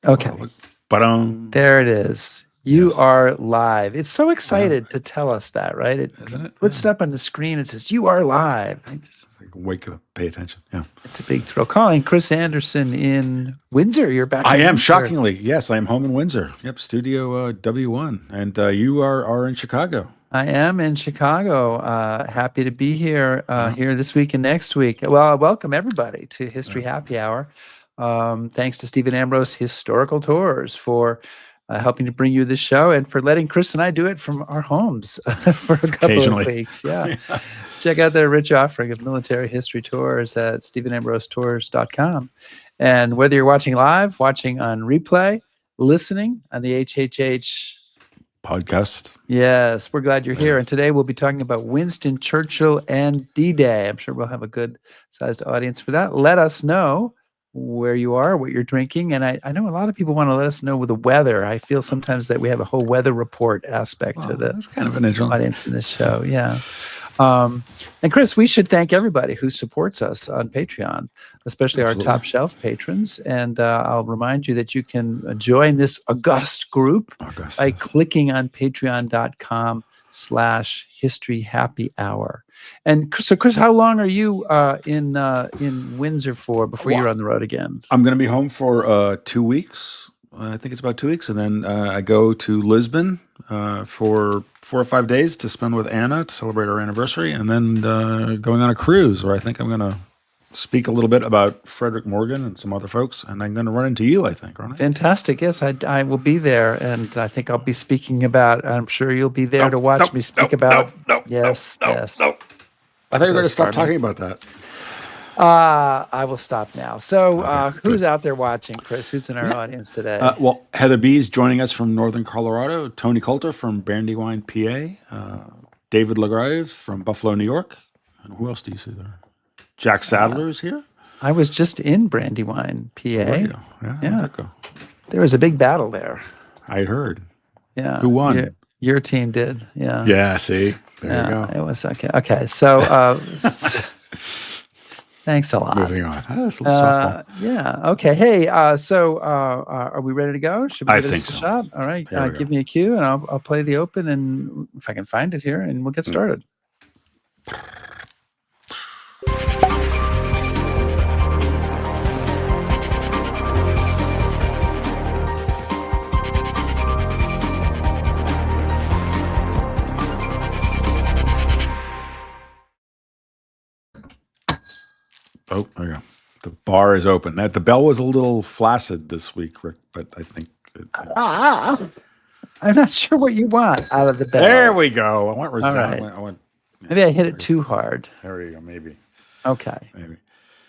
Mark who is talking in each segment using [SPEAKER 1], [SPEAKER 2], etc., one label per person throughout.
[SPEAKER 1] Okay. There it is. You are live. It's so excited to tell us that, right? It puts it up on the screen. It says, you are live.
[SPEAKER 2] It's like wake up, pay attention. Yeah.
[SPEAKER 1] It's a big thrill. Calling Chris Anderson in Windsor. You're back.
[SPEAKER 2] I am, shockingly. Yes, I am home in Windsor. Yep, Studio W1. And you are in Chicago.
[SPEAKER 1] I am in Chicago. Happy to be here here this week and next week. Well, welcome everybody to History Happy Hour. Thanks to Stephen Ambrose Historical Tours for helping to bring you this show and for letting Chris and I do it from our homes for a couple of weeks. Yeah. Check out their rich offering of military history tours at stephenambrosetours.com. And whether you're watching live, watching on replay, listening on the HHH
[SPEAKER 2] podcast.
[SPEAKER 1] Yes, we're glad you're here. And today we'll be talking about Winston Churchill and D-Day. I'm sure we'll have a good sized audience for that. Let us know where you are, what you're drinking. And I know a lot of people want to let us know with the weather. I feel sometimes that we have a whole weather report aspect to the
[SPEAKER 2] that's kind of an
[SPEAKER 1] audience in this show. Yeah. And Chris, we should thank everybody who supports us on Patreon, especially our top shelf patrons. And I'll remind you that you can join this august group by clicking on patreon.com/historyhappyhour. And so, Chris, how long are you in Windsor for before you're on the road again?
[SPEAKER 2] I'm going to be home for 2 weeks. I think it's about 2 weeks. And then I go to Lisbon for 4 or 5 days to spend with Anna to celebrate our anniversary. And then going on a cruise where I think I'm going to speak a little bit about Frederick Morgan and some other folks. And I'm going to run into you, I think, right?
[SPEAKER 1] Fantastic. Yes, I will be there. And I think I'll be speaking about, I'm sure you'll be there to watch me speak about. Yes.
[SPEAKER 2] I thought you were going to stop talking about that.
[SPEAKER 1] I will stop now. So who's out there watching, Chris? Who's in our audience today?
[SPEAKER 2] Well, Heather B's joining us from Northern Colorado, Tony Coulter from Brandywine, PA, David Lagrave from Buffalo, New York. And who else do you see there? Jack Sadler is here.
[SPEAKER 1] I was just in Brandywine, PA.
[SPEAKER 2] Yeah.
[SPEAKER 1] There was a big battle there.
[SPEAKER 2] I heard.
[SPEAKER 1] Yeah.
[SPEAKER 2] Who won?
[SPEAKER 1] Your team did. Yeah.
[SPEAKER 2] Yeah, see? There you go.
[SPEAKER 1] It was okay. Okay. So thanks a lot.
[SPEAKER 2] Moving on. That's a little softball.
[SPEAKER 1] Yeah. Okay. Hey, so are we ready to go? Should we
[SPEAKER 2] give this a
[SPEAKER 1] shot? All right. Give me a cue and I'll play the open, and if I can find it here, and we'll get started.
[SPEAKER 2] Oh, there you go. The bar is open. The bell was a little flaccid this week, Rick, but I think...
[SPEAKER 1] I'm not sure what you want out of the bell.
[SPEAKER 2] There we go. I want
[SPEAKER 1] resound. Right. Maybe I hit it too hard.
[SPEAKER 2] There you go. Maybe.
[SPEAKER 1] Okay.
[SPEAKER 2] Maybe.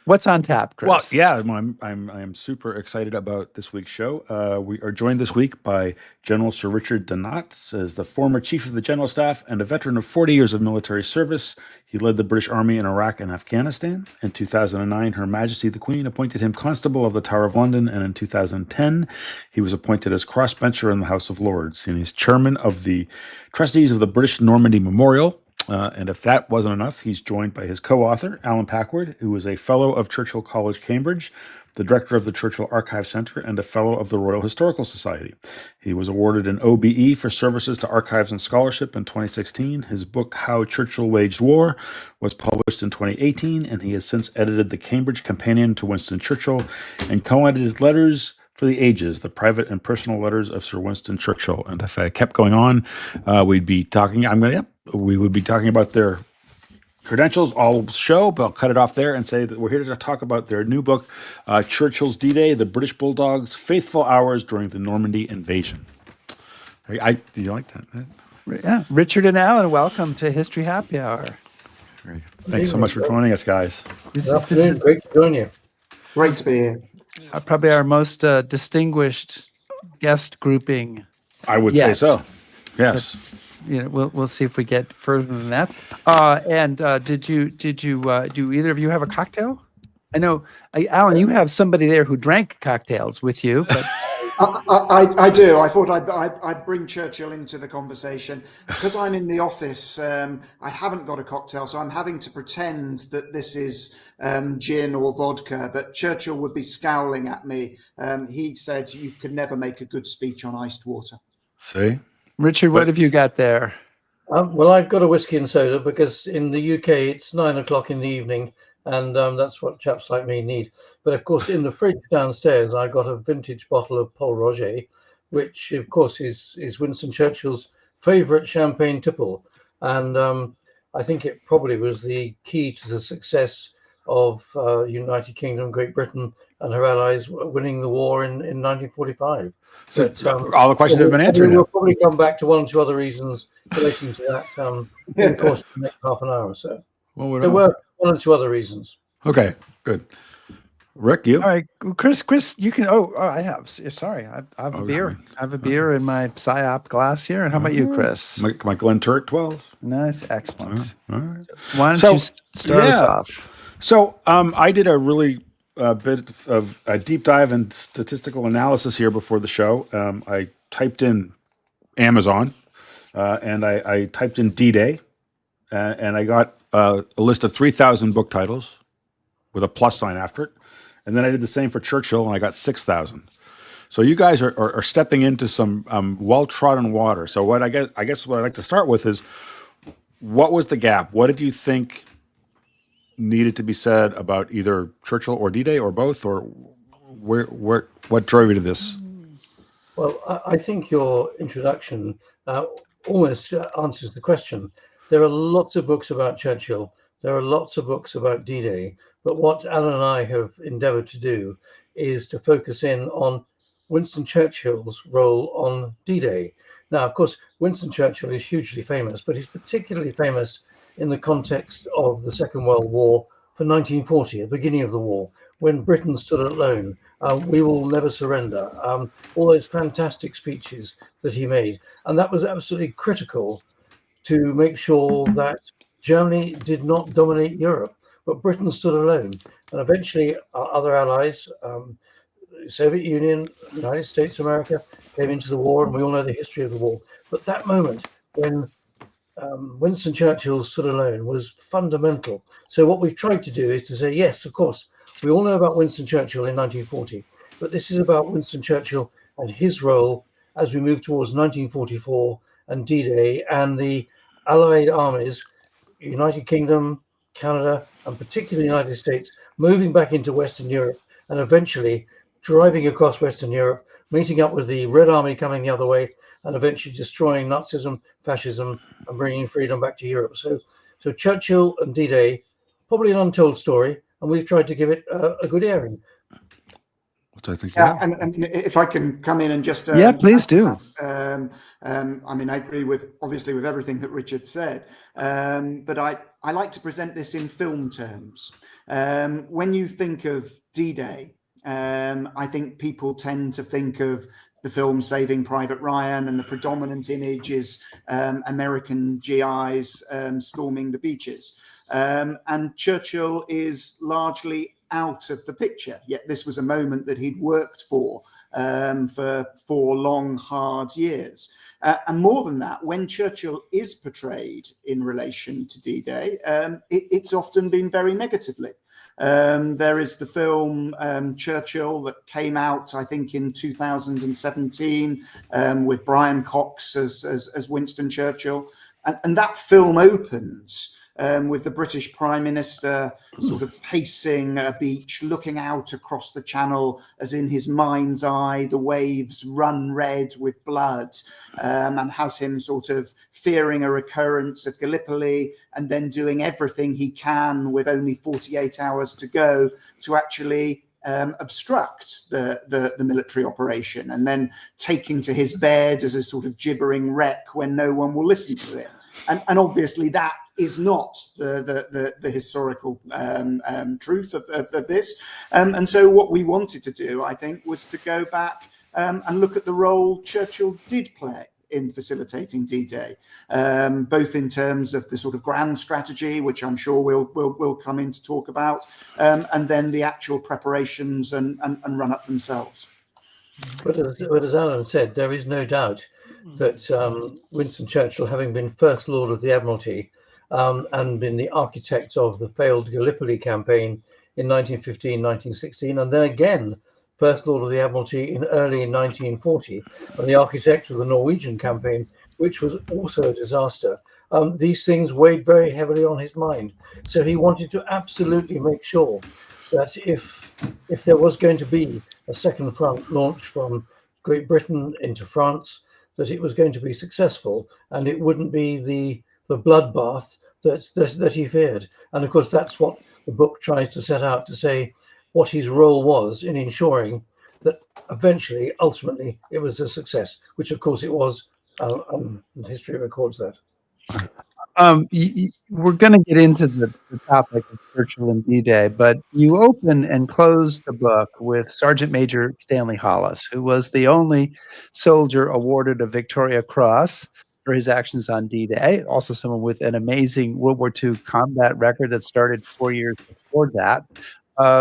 [SPEAKER 1] What's on tap, Chris?
[SPEAKER 2] Well, yeah, I'm super excited about this week's show. We are joined this week by General Sir Richard Dannatt, as the former Chief of the General Staff and a veteran of 40 years of military service. He led the British Army in Iraq and Afghanistan. In 2009, Her Majesty the Queen appointed him Constable of the Tower of London, and in 2010, he was appointed as crossbencher in the House of Lords. And he's chairman of the trustees of the British Normandy Memorial. And if that wasn't enough, he's joined by his co-author, Allen Packwood, who is a fellow of Churchill College, Cambridge, the director of the Churchill Archives Center, and a fellow of the Royal Historical Society. He was awarded an OBE for services to archives and scholarship in 2016. His book, How Churchill Waged War, was published in 2018, and he has since edited the Cambridge Companion to Winston Churchill and co-edited Letters for the Ages, the private and personal letters of Sir Winston Churchill. And if I kept going on, we would be talking about their credentials all show, but I'll cut it off there and say that we're here to talk about their new book, Churchill's D-Day, the British Bulldog's Faithful Hours During the Normandy Invasion. Do you like that?
[SPEAKER 1] Yeah. Richard and Alan, welcome to History Happy Hour.
[SPEAKER 2] Thanks so much for joining us, guys.
[SPEAKER 3] Good afternoon. Great to join you.
[SPEAKER 4] Great to be here.
[SPEAKER 1] Probably our most distinguished guest grouping.
[SPEAKER 2] I would say so. Yes.
[SPEAKER 1] But, we'll see if we get further than that. And do either of you have a cocktail? I know, Alan, you have somebody there who drank cocktails with you, but
[SPEAKER 4] I do. I thought I'd bring Churchill into the conversation because I'm in the office. I haven't got a cocktail, so I'm having to pretend that this is gin or vodka. But Churchill would be scowling at me. He said you could never make a good speech on iced water.
[SPEAKER 2] See,
[SPEAKER 1] Richard, what have you got there?
[SPEAKER 3] Well, I've got a whiskey and soda because in the UK it's 9 o'clock in the evening, and that's what chaps like me need. But of course, in the fridge downstairs, I got a vintage bottle of Pol Roger, which of course is Winston Churchill's favourite champagne tipple, and I think it probably was the key to the success of United Kingdom, Great Britain, and her allies winning the war in 1945.
[SPEAKER 2] so
[SPEAKER 3] But,
[SPEAKER 2] all the questions have been answered now.
[SPEAKER 3] We'll probably come back to one or two other reasons relating to that in the course of the next half an hour or so.
[SPEAKER 2] Well,
[SPEAKER 3] There were one or two other reasons.
[SPEAKER 2] okay, good. Rick, you?
[SPEAKER 1] All right, Chris, you can. I have. Sorry, I have a beer. I have a beer in my PSYOP glass here. And how about you, Chris?
[SPEAKER 2] My Glen Turret 12.
[SPEAKER 1] Nice, excellent.
[SPEAKER 2] All right.
[SPEAKER 1] Why don't you start us off?
[SPEAKER 2] So I did a really bit of a deep dive and statistical analysis here before the show. I typed in Amazon and I typed in D-Day and I got a list of 3,000 book titles with a plus sign after it. And then I did the same for Churchill and I got 6,000. So you guys are stepping into some well-trodden water. So what I guess what I'd like to start with is, what was the gap? What did you think needed to be said about either Churchill or D-Day or both, or what drove you to this?
[SPEAKER 3] Well, I think your introduction almost answers the question. There are lots of books about Churchill. There are lots of books about D-Day. But what Alan and I have endeavored to do is to focus in on Winston Churchill's role on D-Day. Now, of course, Winston Churchill is hugely famous, but he's particularly famous in the context of the Second World War for 1940, the beginning of the war, when Britain stood alone. We will never surrender. All those fantastic speeches that he made. And that was absolutely critical to make sure that Germany did not dominate Europe, but Britain stood alone. And eventually our other allies, Soviet Union, United States of America, came into the war, and we all know the history of the war. But that moment when Winston Churchill stood alone was fundamental. So what we've tried to do is to say, yes, of course, we all know about Winston Churchill in 1940, but this is about Winston Churchill and his role as we move towards 1944 and D-Day and the Allied armies, United Kingdom, Canada, and particularly the United States, moving back into Western Europe and eventually driving across Western Europe, meeting up with the Red Army coming the other way, and eventually destroying Nazism, fascism, and bringing freedom back to Europe. So Churchill and D-Day, probably an untold story, and we've tried to give it a good airing.
[SPEAKER 2] I think,
[SPEAKER 4] and if I can come in and just
[SPEAKER 1] please do.
[SPEAKER 4] I mean, I agree with everything that Richard said, but I like to present this in film terms. When you think of D-Day, I think people tend to think of the film Saving Private Ryan, and the predominant image is American GIs storming the beaches. And Churchill is largely out of the picture, yet this was a moment that he'd worked for 4 long, hard years. And more than that, when Churchill is portrayed in relation to D-Day, it's often been very negatively. There is the film Churchill that came out, I think, in 2017 with Brian Cox as Winston Churchill. And that film opens with the British Prime Minister sort of pacing a beach, looking out across the channel as in his mind's eye the waves run red with blood, and has him sort of fearing a recurrence of Gallipoli, and then doing everything he can with only 48 hours to go to actually obstruct the military operation, and then taking to his bed as a sort of gibbering wreck when no one will listen to him. And obviously that is not the historical truth of this. And so what we wanted to do, I think, was to go back and look at the role Churchill did play in facilitating D-Day, both in terms of the sort of grand strategy, which I'm sure we'll come in to talk about, and then the actual preparations and run up themselves.
[SPEAKER 3] But as Alan said, there is no doubt that Winston Churchill, having been First Lord of the Admiralty and been the architect of the failed Gallipoli campaign in 1915, 1916, and then again First Lord of the Admiralty in early 1940, and the architect of the Norwegian campaign, which was also a disaster, these things weighed very heavily on his mind. So he wanted to absolutely make sure that if there was going to be a second front launch from Great Britain into France, that it was going to be successful and it wouldn't be the bloodbath that he feared. And of course, that's what the book tries to set out to say, what his role was in ensuring that eventually, ultimately, it was a success, which of course it was. History records that.
[SPEAKER 1] We're going to get into the topic of Churchill and D-Day, but you open and close the book with Sergeant Major Stanley Hollis, who was the only soldier awarded a Victoria Cross for his actions on D-Day, also someone with an amazing World War II combat record that started 4 years before that.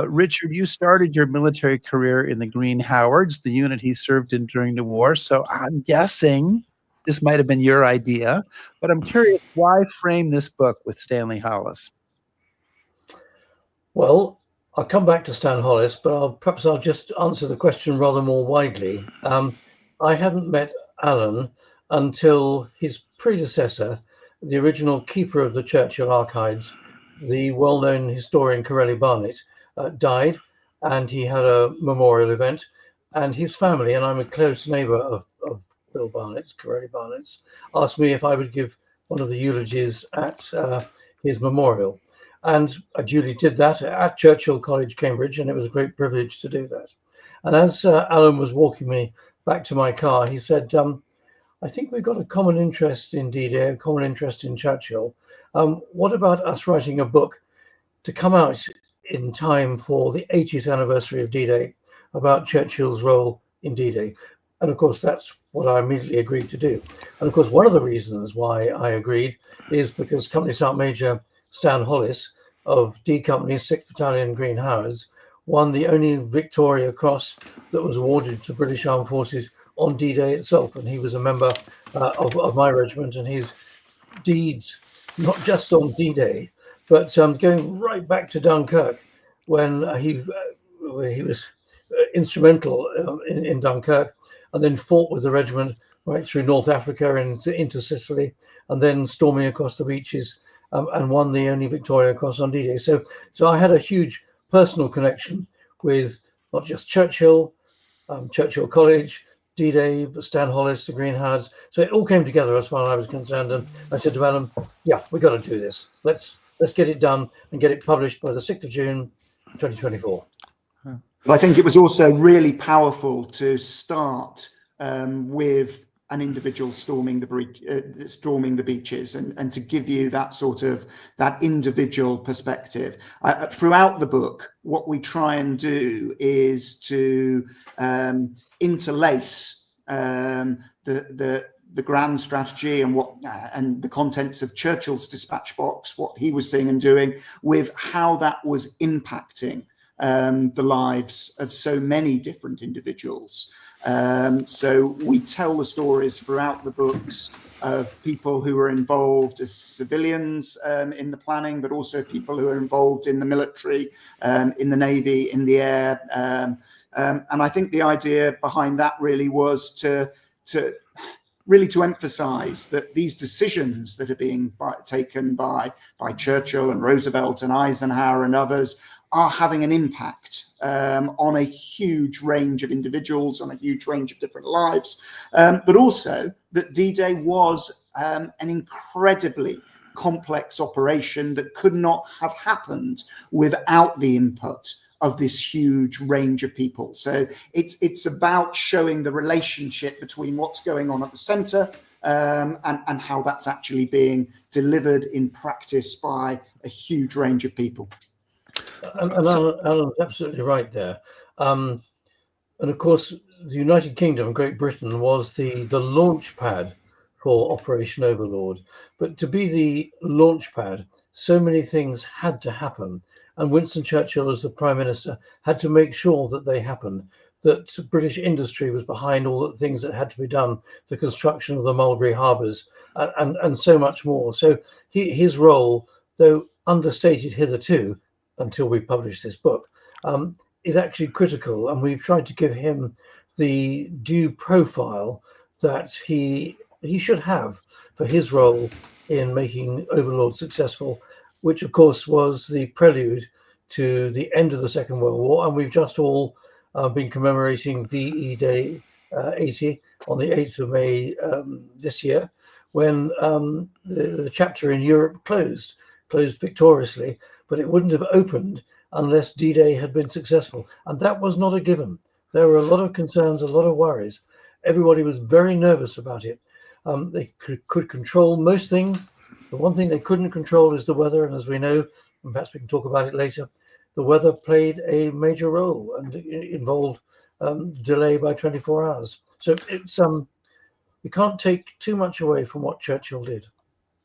[SPEAKER 1] Richard, you started your military career in the Green Howards, the unit he served in during the war, so I'm guessing this might have been your idea, but I'm curious, why frame this book with Stanley Hollis?
[SPEAKER 3] Well, I'll come back to Stan Hollis, but perhaps I'll just answer the question rather more widely. I hadn't met Alan until his predecessor, the original keeper of the Churchill Archives, the well-known historian Corelli Barnett, died, and he had a memorial event, and his family, and I'm a close neighbour of Bill Barnett's, Corelli Barnett's, asked me if I would give one of the eulogies at his memorial. And I duly did that at Churchill College, Cambridge, and it was a great privilege to do that. And as Alan was walking me back to my car, he said, I think we've got a common interest in D-Day, a common interest in Churchill. What about us writing a book to come out in time for the 80th anniversary of D-Day about Churchill's role in D-Day? And of course, that's what I immediately agreed to do. And of course, one of the reasons why I agreed is because Company Sergeant Major Stan Hollis of D Company 6th Battalion Green Howards won the only Victoria Cross that was awarded to British Armed Forces on D-Day itself. And he was a member of my regiment, and his deeds, not just on D-Day, but going right back to Dunkirk, when he was instrumental in Dunkirk, and then fought with the regiment right through North Africa and into Sicily, and then storming across the beaches, and won the only Victoria Cross on D-Day. So I had a huge personal connection with not just Churchill, Churchill College, D-Day, but Stan Hollis, the Green Howards. So it all came together as far as I was concerned. And I said to Alan, yeah, we got to do this. Let's get it done and get it published by the 6th of June, 2024.
[SPEAKER 4] But I think it was also really powerful to start with an individual storming the beaches, and to give you that sort of that individual perspective. Throughout the book, what we try and do is to interlace the grand strategy and the contents of Churchill's dispatch box, what he was seeing and doing, with how that was impacting the lives of so many different individuals. So we tell the stories throughout the books of people who were involved as civilians in the planning, but also people who are involved in the military, in the Navy, in the air. And I think the idea behind that really was to emphasize that these decisions that are being taken by Churchill and Roosevelt and Eisenhower and others are having an impact on a huge range of individuals, on a huge range of different lives, but also that D-Day was an incredibly complex operation that could not have happened without the input of this huge range of people. So it's about showing the relationship between what's going on at the center and how that's actually being delivered in practice by a huge range of people.
[SPEAKER 3] And Alan's absolutely right there. And of course, the United Kingdom, Great Britain, was the launch pad for Operation Overlord. But to be the launch pad, so many things had to happen. And Winston Churchill, as the Prime Minister, had to make sure that they happened. that British industry was behind all the things that had to be done, the construction of the Mulberry Harbours, and so much more. So his role, though understated hitherto until we publish this book, is actually critical, and we've tried to give him the due profile that he should have for his role in making Overlord successful, which of course was the prelude to the end of the Second World War. And we've just all been commemorating VE Day 80 on the 8th of May this year, when the chapter in Europe closed victoriously, but it wouldn't have opened unless D-Day had been successful. And that was not a given. There were a lot of concerns, a lot of worries. Everybody was very nervous about it. They could control most things. The one thing they couldn't control is the weather. And as we know, and perhaps we can talk about it later, the weather played a major role and it involved delay by 24 hours. So it's we can't take too much away from what Churchill did.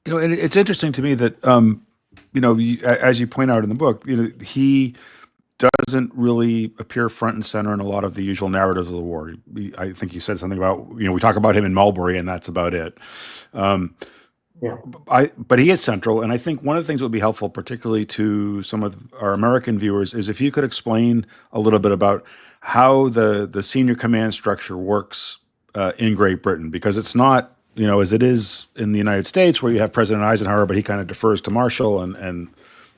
[SPEAKER 2] And it's interesting to me that, as you point out in the book, he doesn't really appear front and center in a lot of the usual narratives of the war. I think you said something about, we talk about him in Mulberry and that's about it. But he is central. And I think one of the things that would be helpful, particularly to some of our American viewers, is if you could explain a little bit about how the senior command structure works in Great Britain, because it's not, as it is in the United States, where you have President Eisenhower, but he kind of defers to Marshall, and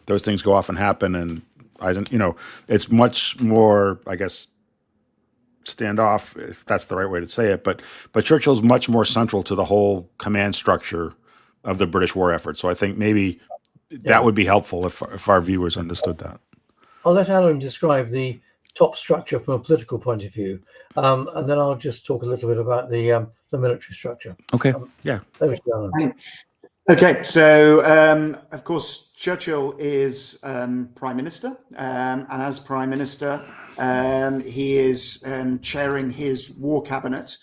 [SPEAKER 2] those things go off and happen. And it's much more, I guess, standoff, if that's the right way to say it. But Churchill's much more central to the whole command structure of the British war effort. So I think maybe that would be helpful if our viewers understood that.
[SPEAKER 3] I'll let Alan describe the top structure from a political point of view, and then I'll just talk a little bit about the military structure.
[SPEAKER 2] Okay.
[SPEAKER 3] Over to Alan.
[SPEAKER 4] Okay, so of course Churchill is Prime Minister, and as Prime Minister, he is chairing his War Cabinet,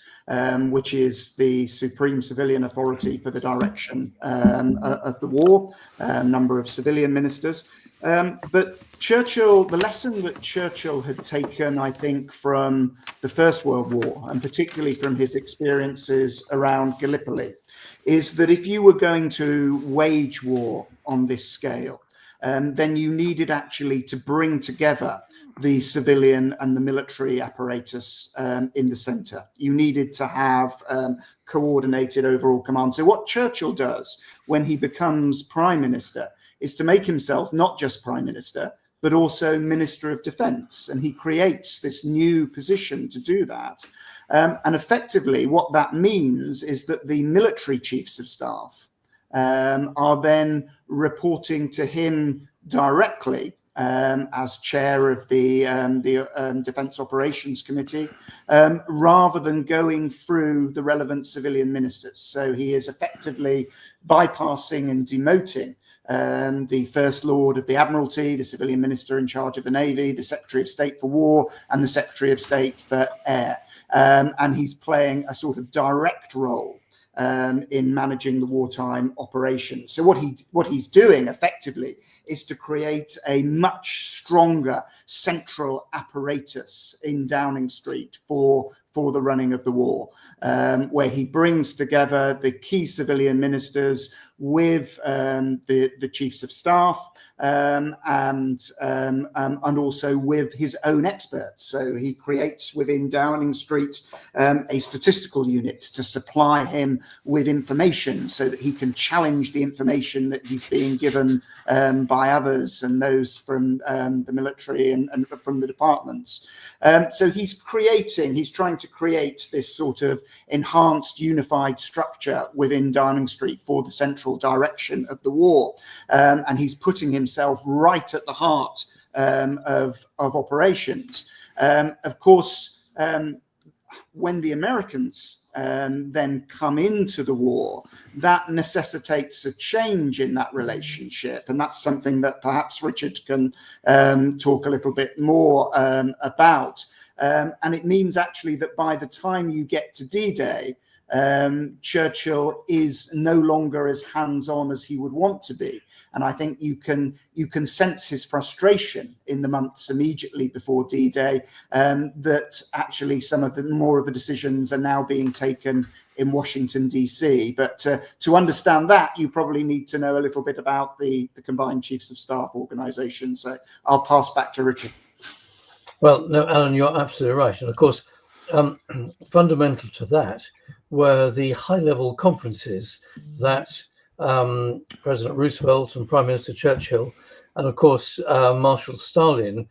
[SPEAKER 4] which is the supreme civilian authority for the direction of the war. A number of civilian ministers. But Churchill, the lesson that Churchill had taken, I think, from the First World War, and particularly from his experiences around Gallipoli, is that if you were going to wage war on this scale, then you needed actually to bring together the civilian and the military apparatus in the center. You needed to have coordinated overall command. So what Churchill does when he becomes Prime Minister is to make himself not just Prime Minister, but also Minister of Defense. And he creates this new position to do that. And effectively, what that means is that the military chiefs of staff are then reporting to him directly as chair of the Defence Operations Committee, rather than going through the relevant civilian ministers. So he is effectively bypassing and demoting the First Lord of the Admiralty, the civilian minister in charge of the Navy, the Secretary of State for War, and the Secretary of State for Air. And he's playing a sort of direct role in managing the wartime operations. So what he's doing effectively is to create a much stronger central apparatus in Downing Street for the running of the war, where he brings together the key civilian ministers with the chiefs of staff and also with his own experts. So he creates within Downing Street a statistical unit to supply him with information so that he can challenge the information that he's being given by others and those from the military and from the departments. So he's trying to create this sort of enhanced unified structure within Downing Street for the central direction of the war. And he's putting himself right at the heart of operations. Of course, when the Americans then come into the war, that necessitates a change in that relationship. And that's something that perhaps Richard can talk a little bit more about. And it means actually that by the time you get to D-Day, Churchill is no longer as hands-on as he would want to be. And I think you can sense his frustration in the months immediately before D-Day, that actually some of the more of the decisions are now being taken in Washington, D.C. But to understand that, you probably need to know a little bit about the Combined Chiefs of Staff organization. So I'll pass back to Richard.
[SPEAKER 3] Well, no, Alan, you're absolutely right. And of course, fundamental to that were the high-level conferences that President Roosevelt and Prime Minister Churchill and, of course, Marshal Stalin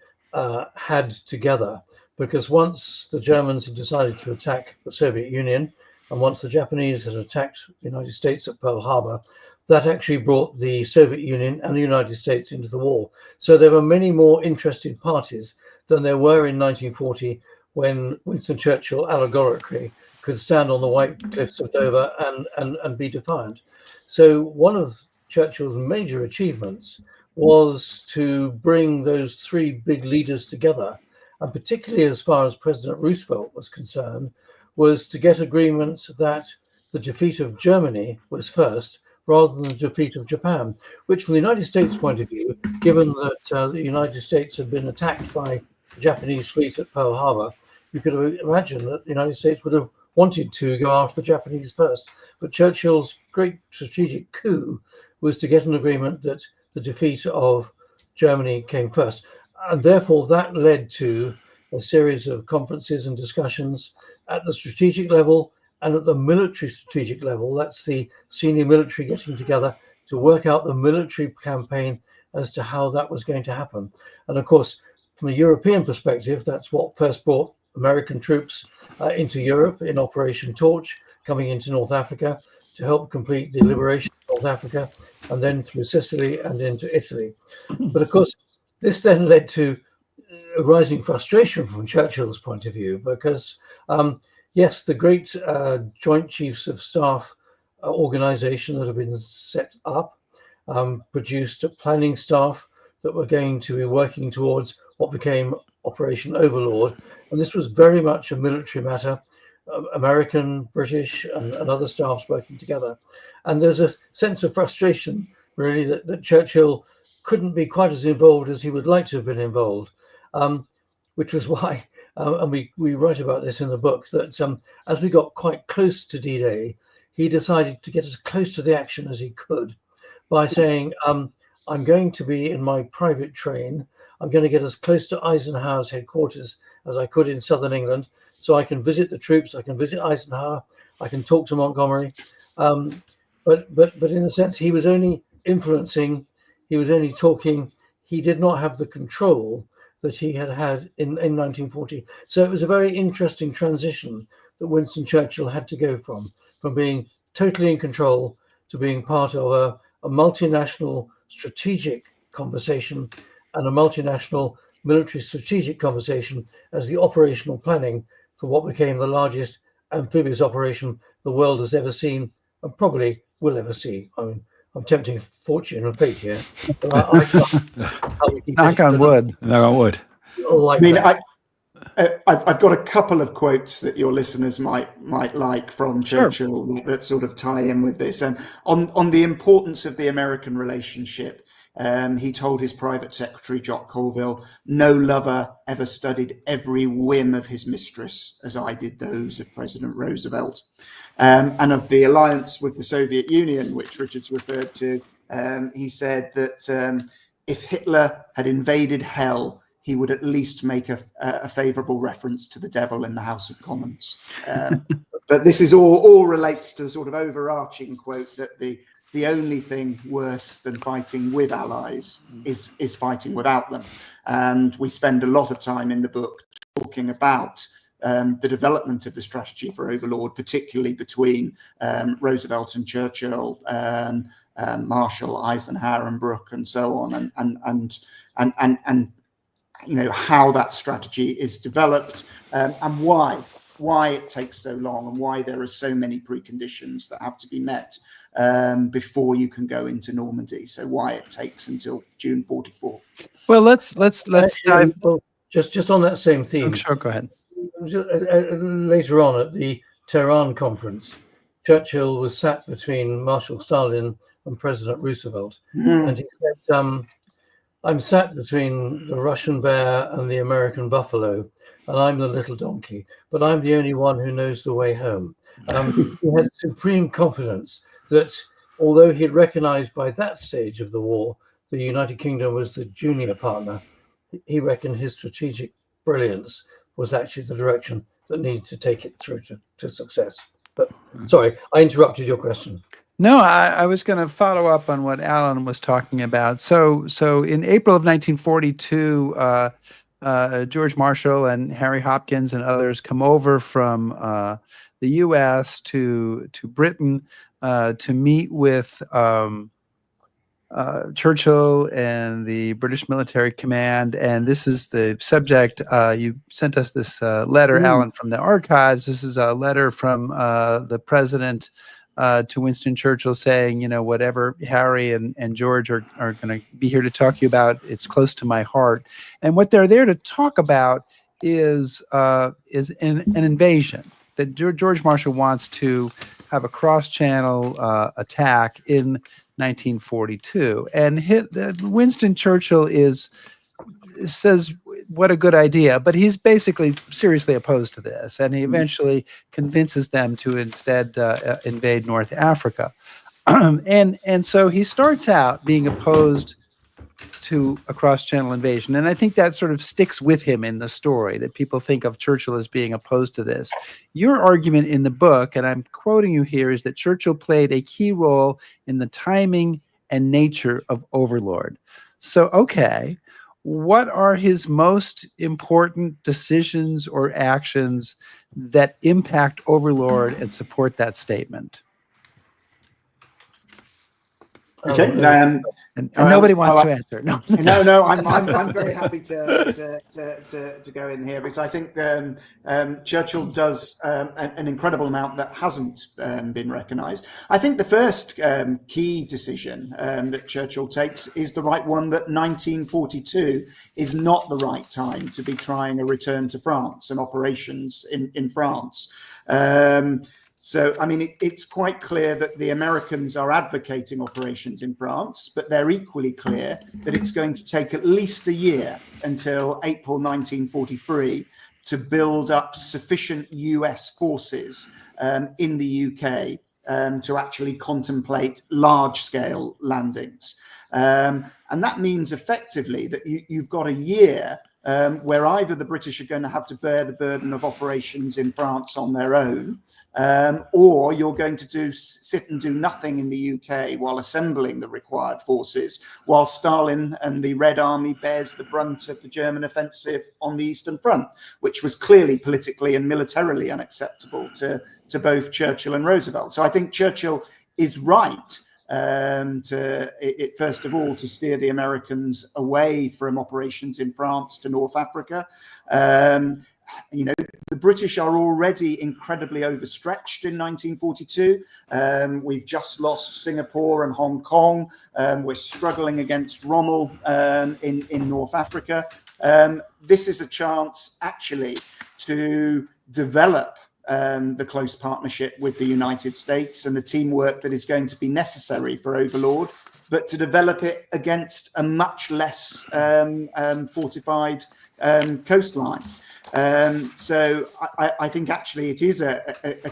[SPEAKER 3] had together. Because once the Germans had decided to attack the Soviet Union, and once the Japanese had attacked the United States at Pearl Harbor, that actually brought the Soviet Union and the United States into the war. So there were many more interested parties than there were in 1940, when Winston Churchill allegorically could stand on the white cliffs of Dover and be defiant. So one of Churchill's major achievements was to bring those three big leaders together, and particularly as far as President Roosevelt was concerned, was to get agreement that the defeat of Germany was first, rather than the defeat of Japan, which from the United States point of view, given that the United States had been attacked by the Japanese fleet at Pearl Harbor, you could imagine that the United States would have wanted to go after the Japanese first. But Churchill's great strategic coup was to get an agreement that the defeat of Germany came first. And therefore that led to a series of conferences and discussions at the strategic level and at the military strategic level. That's the senior military getting together to work out the military campaign as to how that was going to happen. And of course, from a European perspective, that's what first brought American troops into Europe in Operation Torch, coming into North Africa to help complete the liberation of North Africa, and then through Sicily and into Italy. But of course, this then led to a rising frustration from Churchill's point of view, because yes, the great Joint Chiefs of Staff organization that had been set up produced a planning staff that were going to be working towards what became Operation Overlord. And this was very much a military matter, American, British, and other staffs working together. And there's a sense of frustration, really, that Churchill couldn't be quite as involved as he would like to have been involved, which was why, and we write about this in the book, that as we got quite close to D-Day, he decided to get as close to the action as he could by saying, I'm going to be in my private train. I'm going to get as close to Eisenhower's headquarters as I could in southern England, so I can visit the troops, I can visit Eisenhower, I can talk to Montgomery. But in a sense, he was only influencing, he was only talking. He did not have the control that he had in 1940. So it was a very interesting transition that Winston Churchill had to go from being totally in control to being part of a multinational strategic conversation and a multinational military strategic conversation as the operational planning for what became the largest amphibious operation the world has ever seen and probably will ever see. I mean, I'm tempting fortune and fate here.
[SPEAKER 1] Knock on wood.
[SPEAKER 2] Knock on wood.
[SPEAKER 3] Like
[SPEAKER 4] I mean,
[SPEAKER 3] that.
[SPEAKER 4] I've got a couple of quotes that your listeners might like from Churchill that sort of tie in with this. And on the importance of the American relationship, he told his private secretary, Jock Colville, "No lover ever studied every whim of his mistress as I did those of President Roosevelt." And of the alliance with the Soviet Union, which Richard's referred to, he said that if Hitler had invaded hell, he would at least make a favourable reference to the devil in the House of Commons. But this is all relates to the sort of overarching quote that the only thing worse than fighting with allies is fighting without them. And we spend a lot of time in the book talking about the development of the strategy for Overlord, particularly between Roosevelt and Churchill, Marshall, Eisenhower, and Brooke, and so on, and you know how that strategy is developed, and why it takes so long, and why there are so many preconditions that have to be met before you can go into Normandy. So why it takes until June 44.
[SPEAKER 1] Well, let's dive.
[SPEAKER 3] Well, Just on that same
[SPEAKER 1] Oh,
[SPEAKER 3] theme,
[SPEAKER 1] sure, go ahead.
[SPEAKER 3] later on at the Tehran conference, Churchill was sat between Marshal Stalin and President Roosevelt, and he said, "I'm sat between the Russian bear and the American buffalo, and I'm the little donkey, but I'm the only one who knows the way home." He had supreme confidence that although he'd recognized by that stage of the war the United Kingdom was the junior partner, he reckoned his strategic brilliance was actually the direction that needed to take it through to success. But sorry, I interrupted your question.
[SPEAKER 1] No, I was going to follow up on what Alan was talking about. So in April of 1942, George Marshall and Harry Hopkins and others come over from the U.S. to Britain to meet with Churchill and the British Military Command. And this is the subject. You sent us this letter, Alan, from the archives. This is a letter from the president to Winston Churchill saying, you know, whatever Harry and George are going to be here to talk to you about, it's close to my heart. And what they're there to talk about is an invasion, that George Marshall wants to have a cross-channel attack in 1942. And Winston Churchill says, what a good idea, but he's basically seriously opposed to this, and he eventually convinces them to instead invade North Africa. And so he starts out being opposed to a cross-channel invasion, and I think that sort of sticks with him in the story, that people think of Churchill as being opposed to this. Your argument in the book, and I'm quoting you here, is that Churchill played a key role in the timing and nature of Overlord. So, okay, what are his most important decisions or actions that impact Overlord and support that statement?
[SPEAKER 4] Okay.
[SPEAKER 1] And nobody wants to answer. No,
[SPEAKER 4] I'm very happy to go in here, because I think Churchill does an incredible amount that hasn't been recognised. I think the first key decision that Churchill takes is the right one, that 1942 is not the right time to be trying a return to France and operations in France. So, I mean, it's quite clear that the Americans are advocating operations in France, but they're equally clear that it's going to take at least a year until April 1943 to build up sufficient US forces in the UK to actually contemplate large-scale landings. And that means effectively that you've got a year where either the British are going to have to bear the burden of operations in France on their own, or you're going to sit and do nothing in the UK while assembling the required forces, while Stalin and the Red Army bears the brunt of the German offensive on the Eastern Front, which was clearly politically and militarily unacceptable to both Churchill and Roosevelt. So I think Churchill is right first of all, to steer the Americans away from operations in France to North Africa. You know, the British are already incredibly overstretched in 1942. We've just lost Singapore and Hong Kong. We're struggling against Rommel in North Africa. This is a chance actually to develop the close partnership with the United States and the teamwork that is going to be necessary for Overlord, but to develop it against a much less fortified coastline. So I think actually it is a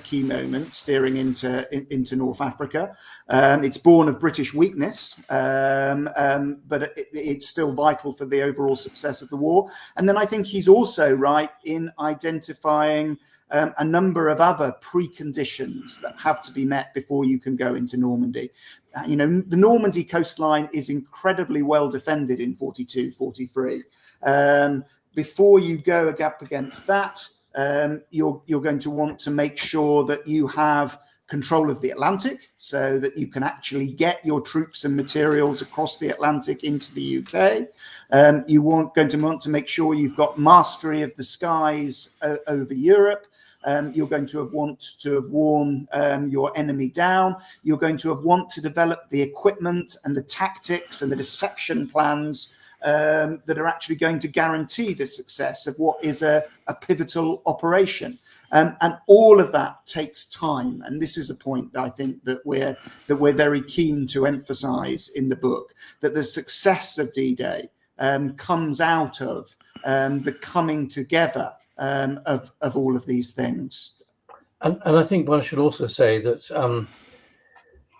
[SPEAKER 4] key moment steering into North Africa. It's born of British weakness, but it's still vital for the overall success of the war. And then I think he's also right in identifying a number of other preconditions that have to be met before you can go into Normandy. You know, the Normandy coastline is incredibly well defended in 42, 43. Before you go up against that, you're going to want to make sure that you have control of the Atlantic, so that you can actually get your troops and materials across the Atlantic into the UK. You're going to want to make sure you've got mastery of the skies over Europe. You're going to want to have worn your enemy down. You're going to want to develop the equipment and the tactics and the deception plans that are actually going to guarantee the success of what is a pivotal operation. And all of that takes time. And this is a point that I think that we're very keen to emphasize in the book, that the success of D-Day comes out of the coming together of all of these things.
[SPEAKER 3] And I think one should also say that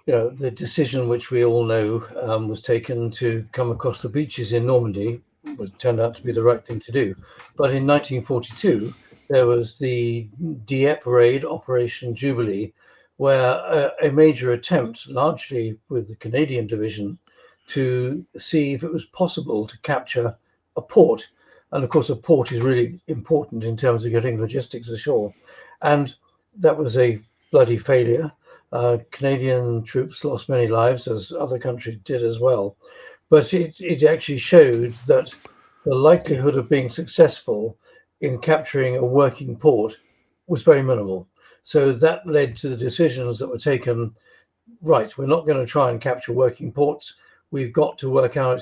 [SPEAKER 3] the decision, which we all know was taken to come across the beaches in Normandy, turned out to be the right thing to do. But in 1942, there was the Dieppe raid, Operation Jubilee, where a major attempt, largely with the Canadian division, to see if it was possible to capture a port. And of course, a port is really important in terms of getting logistics ashore. And that was a bloody failure. Canadian troops lost many lives, as other countries did as well. But it actually showed that the likelihood of being successful in capturing a working port was very minimal. So that led to the decisions that were taken. Right, we're not going to try and capture working ports. We've got to work out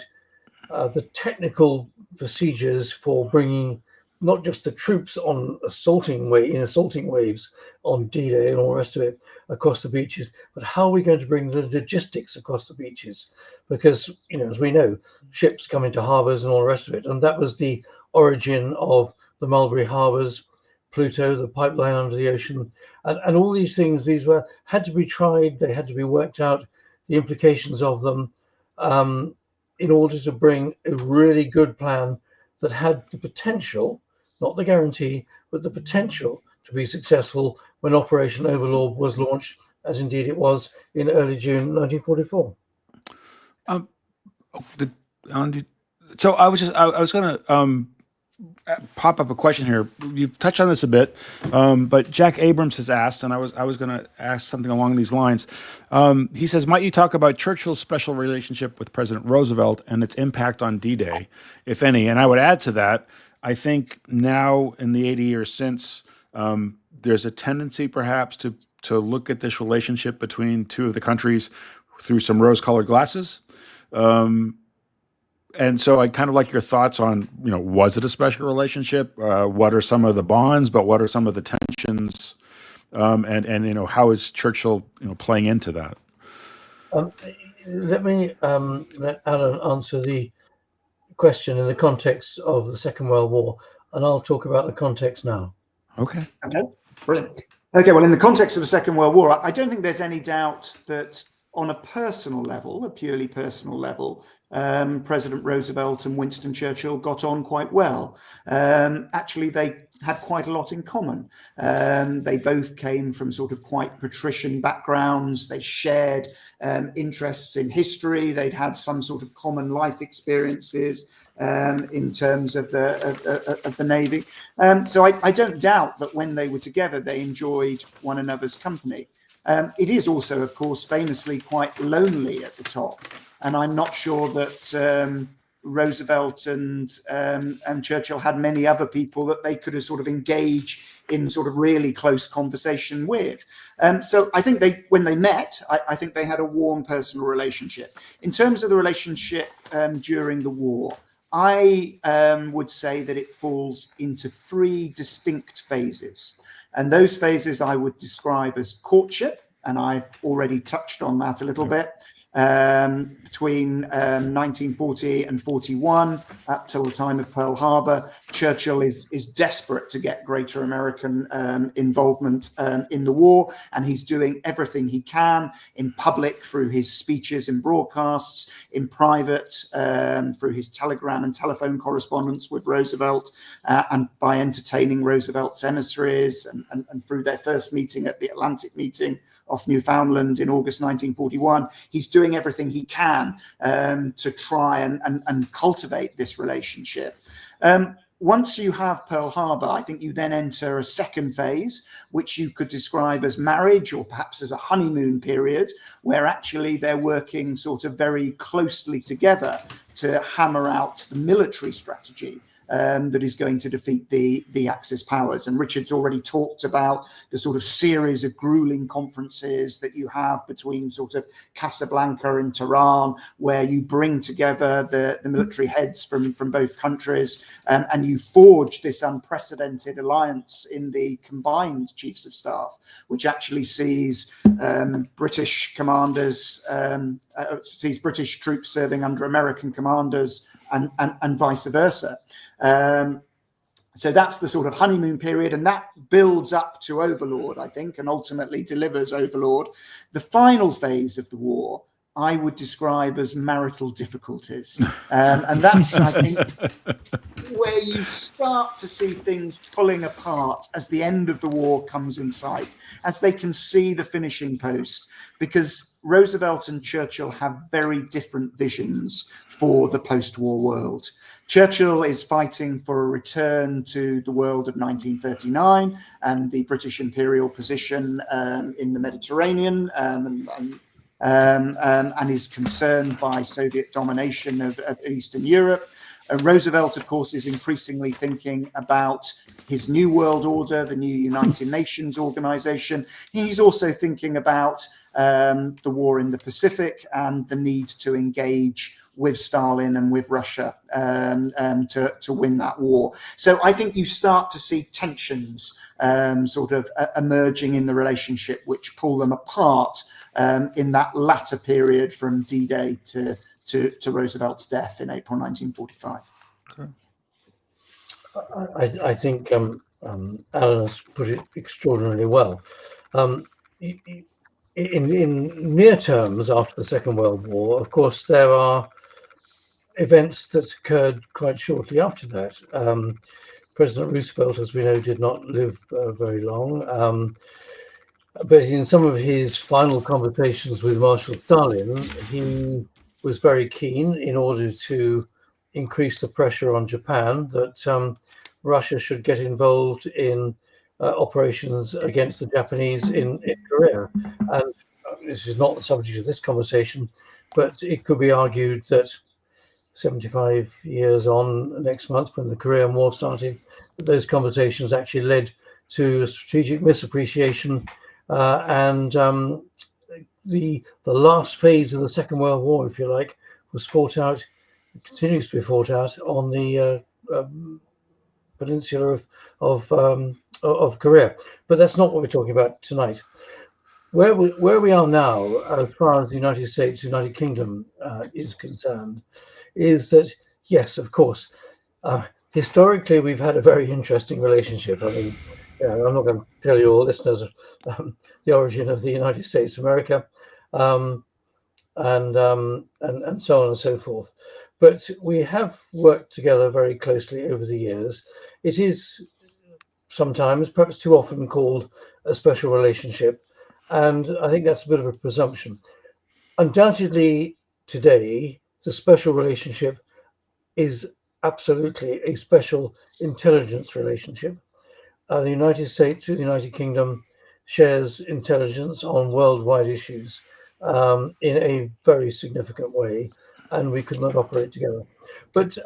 [SPEAKER 3] the technical procedures for bringing not just the troops on assaulting waves on D-Day and all the rest of it across the beaches, but how are we going to bring the logistics across the beaches? Because, as we know, ships come into harbors and all the rest of it. And that was the origin of the Mulberry harbors, Pluto, the pipeline under the ocean, and all these things. These had to be tried. They had to be worked out, the implications of them, in order to bring a really good plan that had the potential, not the guarantee, but the potential to be successful when Operation Overlord was launched, as indeed it was in early June 1944.
[SPEAKER 2] So I was going to pop up a question here. You've touched on this a bit, but Jack Abrams has asked, and I was going to ask something along these lines. He says, might you talk about Churchill's special relationship with President Roosevelt and its impact on D-Day, if any? And I would add to that, I think now in the 80 years since, there's a tendency perhaps to look at this relationship between two of the countries through some rose-colored glasses. And so I'd kind of like your thoughts on, was it a special relationship? What are some of the bonds, but what are some of the tensions? And how is Churchill, playing into that?
[SPEAKER 3] Let me let Alan answer the question in the context of the Second World War, and I'll talk about the context now.
[SPEAKER 2] Okay,
[SPEAKER 4] brilliant. Okay, well, in the context of the Second World War, I don't think there's any doubt that on a personal level, a purely personal level, President Roosevelt and Winston Churchill got on quite well. Actually, they had quite a lot in common. They both came from sort of quite patrician backgrounds. They shared interests in history. They'd had some sort of common life experiences in terms of the Navy. So I don't doubt that when they were together, they enjoyed one another's company. It is also, of course, famously quite lonely at the top. And I'm not sure that Roosevelt and Churchill had many other people that they could have sort of engaged in sort of really close conversation with. So I think when they met, I think they had a warm personal relationship. In terms of the relationship during the war, I would say that it falls into three distinct phases. And those phases I would describe as courtship, and I've already touched on that a little bit, between 1940 and 41 up till the time of Pearl Harbor. Churchill is desperate to get greater American involvement in the war, and he's doing everything he can in public through his speeches and broadcasts, in private through his telegram and telephone correspondence with Roosevelt, and by entertaining Roosevelt's emissaries, and through their first meeting at the Atlantic meeting off Newfoundland in August 1941. He's doing everything he can to try and cultivate this relationship. Once you have Pearl Harbor, I think you then enter a second phase, which you could describe as marriage or perhaps as a honeymoon period, where actually they're working sort of very closely together to hammer out the military strategy that is going to defeat the Axis powers. And Richard's already talked about the sort of series of grueling conferences that you have between sort of Casablanca and Tehran, where you bring together the military heads from both countries, and you forge this unprecedented alliance in the combined chiefs of staff, which actually sees British commanders, sees British troops serving under American commanders, and vice versa. So that's the sort of honeymoon period, and that builds up to Overlord, I think, and ultimately delivers Overlord. The final phase of the war I would describe as marital difficulties. And that's, I think, where you start to see things pulling apart as the end of the war comes in sight, as they can see the finishing post, because Roosevelt and Churchill have very different visions for the post-war world. Churchill is fighting for a return to the world of 1939 and the British imperial position in the Mediterranean, and is concerned by Soviet domination of Eastern Europe. Roosevelt, of course, is increasingly thinking about his new world order, the new United Nations organization. He's also thinking about the war in the Pacific and the need to engage with Stalin and with Russia to win that war. So I think you start to see tensions sort of emerging in the relationship, which pull them apart in that latter period from D-Day to Roosevelt's death in April 1945.
[SPEAKER 3] Okay. I think Alan has put it extraordinarily well. In near terms, after the Second World War, of course, there are events that occurred quite shortly after that. President Roosevelt, as we know, did not live very long. But in some of his final conversations with Marshal Stalin, he was very keen, in order to increase the pressure on Japan, that Russia should get involved in operations against the Japanese in Korea. And this is not the subject of this conversation, but it could be argued that 75 years on next month, when the Korean War started, those conversations actually led to a strategic misappreciation, and the last phase of the Second World War, if you like, was fought out, continues to be fought out on the peninsula of Korea. But that's not what we're talking about tonight. Where we are now, as far as the United States, United Kingdom is concerned, is that, yes, of course, historically we've had a very interesting relationship. I mean, I'm not going to tell you all listeners the origin of the United States of America, and so on and so forth. But we have worked together very closely over the years. It is sometimes, perhaps too often, called a special relationship, and I think that's a bit of a presumption. Undoubtedly, today, the special relationship is absolutely a special intelligence relationship. The United States, through the United Kingdom, shares intelligence on worldwide issues in a very significant way, and we could not operate together. But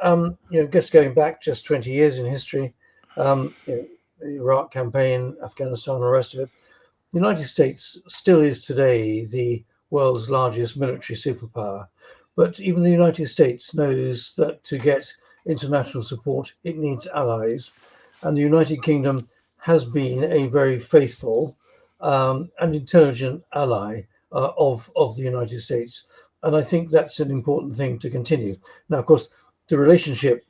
[SPEAKER 3] just going back just 20 years in history, the Iraq campaign, Afghanistan, and the rest of it, the United States still is today the world's largest military superpower. But even the United States knows that to get international support, it needs allies. And the United Kingdom has been a very faithful and intelligent ally of the United States. And I think that's an important thing to continue. Now, of course, the relationship,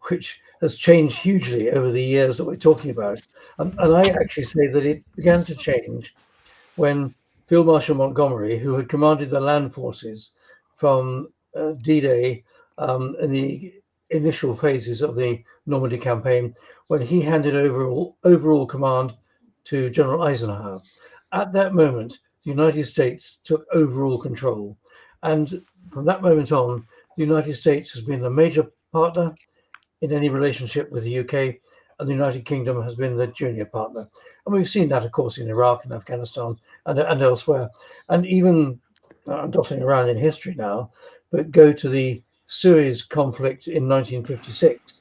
[SPEAKER 3] which has changed hugely over the years that we're talking about, and I actually say that it began to change when Field Marshal Montgomery, who had commanded the land forces from D-Day in the initial phases of the Normandy campaign, when he handed overall command to General Eisenhower. At that moment, the United States took overall control. And from that moment on, the United States has been the major partner in any relationship with the UK, and the United Kingdom has been the junior partner. And we've seen that, of course, in Iraq and Afghanistan and elsewhere. And even, I'm dotting around in history now, but go to the Suez conflict in 1956.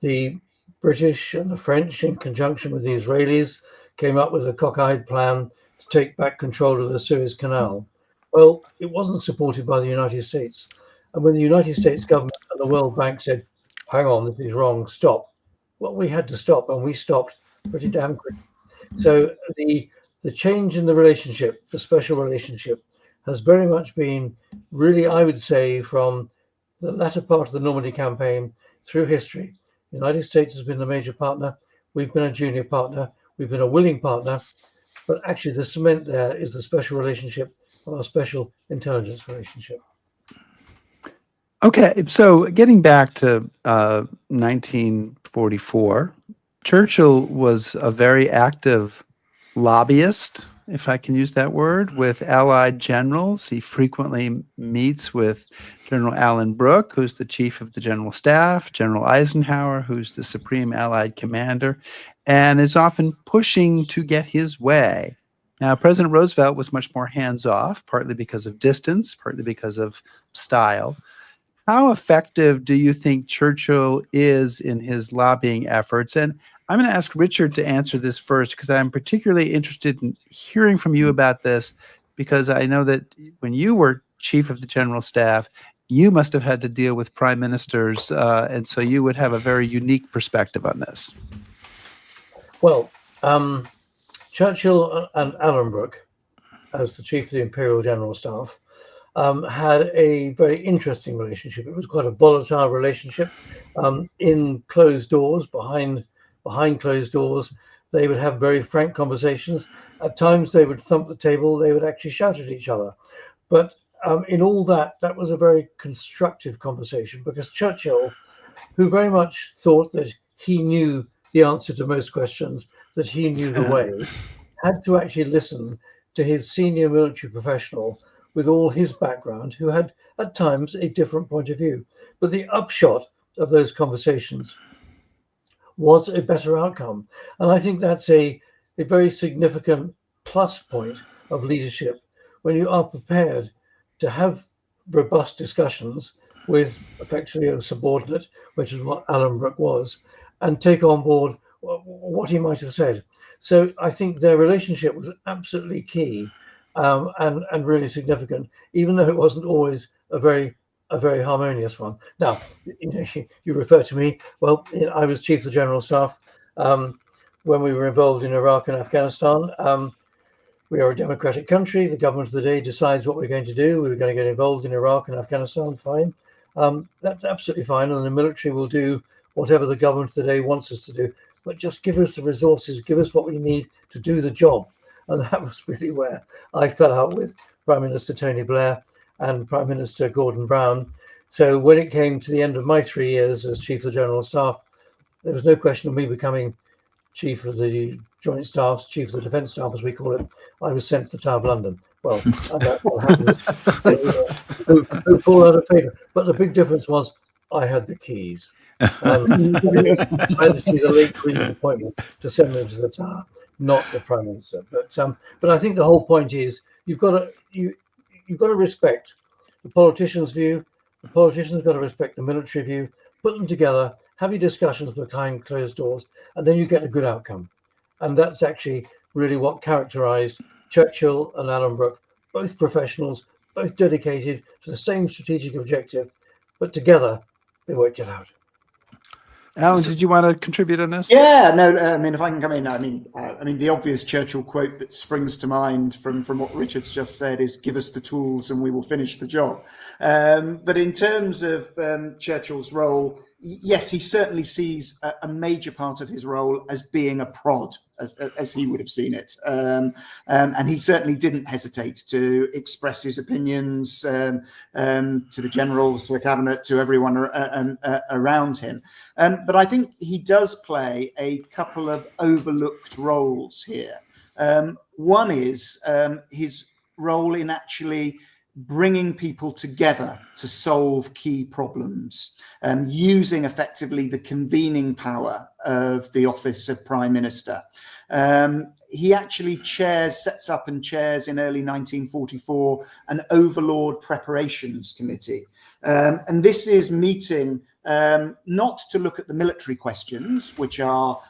[SPEAKER 3] the British and the French, in conjunction with the Israelis, came up with a cockeyed plan to take back control of the Suez Canal. Well, it wasn't supported by the United States. And when the United States government and the World Bank said, hang on, this is wrong, stop. Well, we had to stop, and we stopped pretty damn quick. So the change in the relationship, the special relationship, has very much been really, I would say, from the latter part of the Normandy campaign through history. The United States has been the major partner. We've been a junior partner. We've been a willing partner. But actually, the cement there is the special relationship of our special intelligence relationship.
[SPEAKER 1] Okay, so getting back to 1944, Churchill was a very active lobbyist, if I can use that word, with Allied generals. He frequently meets with General Alan Brooke, who's the chief of the General Staff, General Eisenhower, who's the supreme Allied commander, and is often pushing to get his way. Now, President Roosevelt was much more hands-off, partly because of distance, partly because of style. How effective do you think Churchill is in his lobbying efforts? And I'm going to ask Richard to answer this first, because I'm particularly interested in hearing from you about this, because I know that when you were chief of the General Staff, you must have had to deal with prime ministers, and so you would have a very unique perspective on this.
[SPEAKER 3] Well, Churchill and Alan Brooke, as the chief of the Imperial General Staff, had a very interesting relationship. It was quite a volatile relationship. In closed doors, behind closed doors, they would have very frank conversations. At times they would thump the table, they would actually shout at each other. But in all that was a very constructive conversation, because Churchill, who very much thought that he knew the answer to most questions, that he knew the way, had to actually listen to his senior military professional with all his background, who had at times a different point of view. But the upshot of those conversations was a better outcome. And I think that's a very significant plus point of leadership, when you are prepared to have robust discussions with effectively a subordinate, which is what Alan Brooke was, and take on board what he might have said. So I think their relationship was absolutely key, and really significant, even though it wasn't always a very harmonious one. Now, you refer to me. Well, I was chief of the General Staff when we were involved in Iraq and Afghanistan. We are a democratic country. The government of the day decides what we're going to do. We were going to get involved in Iraq and Afghanistan. Fine. That's absolutely fine. And the military will do whatever the government of the day wants us to do. But just give us the resources, give us what we need to do the job. And that was really where I fell out with Prime Minister Tony Blair and Prime Minister Gordon Brown. So when it came to the end of my 3 years as Chief of the General Staff, there was no question of me becoming Chief of the Joint Staffs, Chief of the Defence Staff, as we call it. I was sent to the Tower of London. Well, and that's what happened. Who fall out of favour. But the big difference was I had the keys. I had to see the late Queen's appointment to send them to the Tower, not the Prime Minister. But I think the whole point is you've got to respect the politician's view. The politician's got to respect the military view. Put them together, have your discussions behind closed doors, and then you get a good outcome. And that's actually really what characterized Churchill and Alan Brooke, both professionals, both dedicated to the same strategic objective, but together they worked it out.
[SPEAKER 1] Alan, did you want to contribute on this?
[SPEAKER 4] Yeah, no, I mean, if I can come in, I mean, the obvious Churchill quote that springs to mind from what Richard's just said is, give us the tools and we will finish the job. But in terms of Churchill's role, yes, he certainly sees a major part of his role as being a prod, as he would have seen it. And he certainly didn't hesitate to express his opinions to the generals, to the cabinet, to everyone around him. But I think he does play a couple of overlooked roles here. One is his role in actually bringing people together to solve key problems, using effectively the convening power of the office of Prime Minister. He actually sets up and chairs in early 1944 an Overlord Preparations Committee. And this is meeting not to look at the military questions, which are